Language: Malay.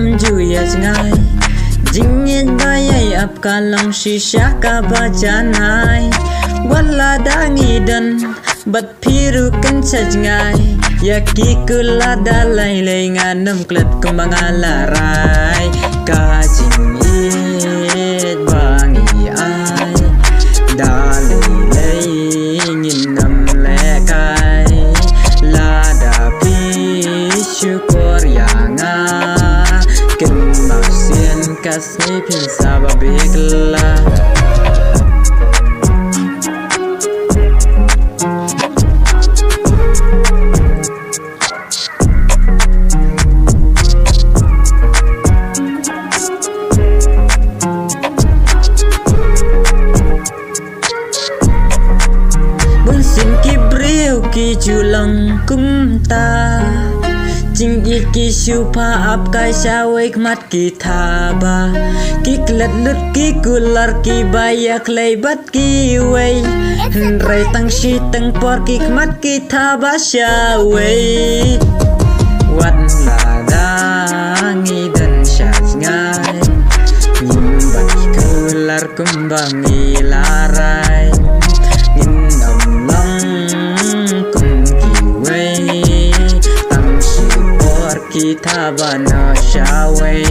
lam juya ngai jingin bayai ap kalong shisha ka bajanai wala dangi dan bat piru kan sajngai yaki kula dalai lenganam klet kumangalarai ka jingit bangi ai dalai lengin nam lekai lada pi syukur yanga ken maksien kasih pin sababikla Sin ki breu ki chulang kumta Ching it ki shupa ap kai shawek mat ki thaba Ki klet lut ki kular ki bayak lay bat ki way Rai tang shi tang por ki mat ki thaba shaway Wat la dangi dan syaz ngai Nyimbat ki kular kumbang ilarai kita bana shaway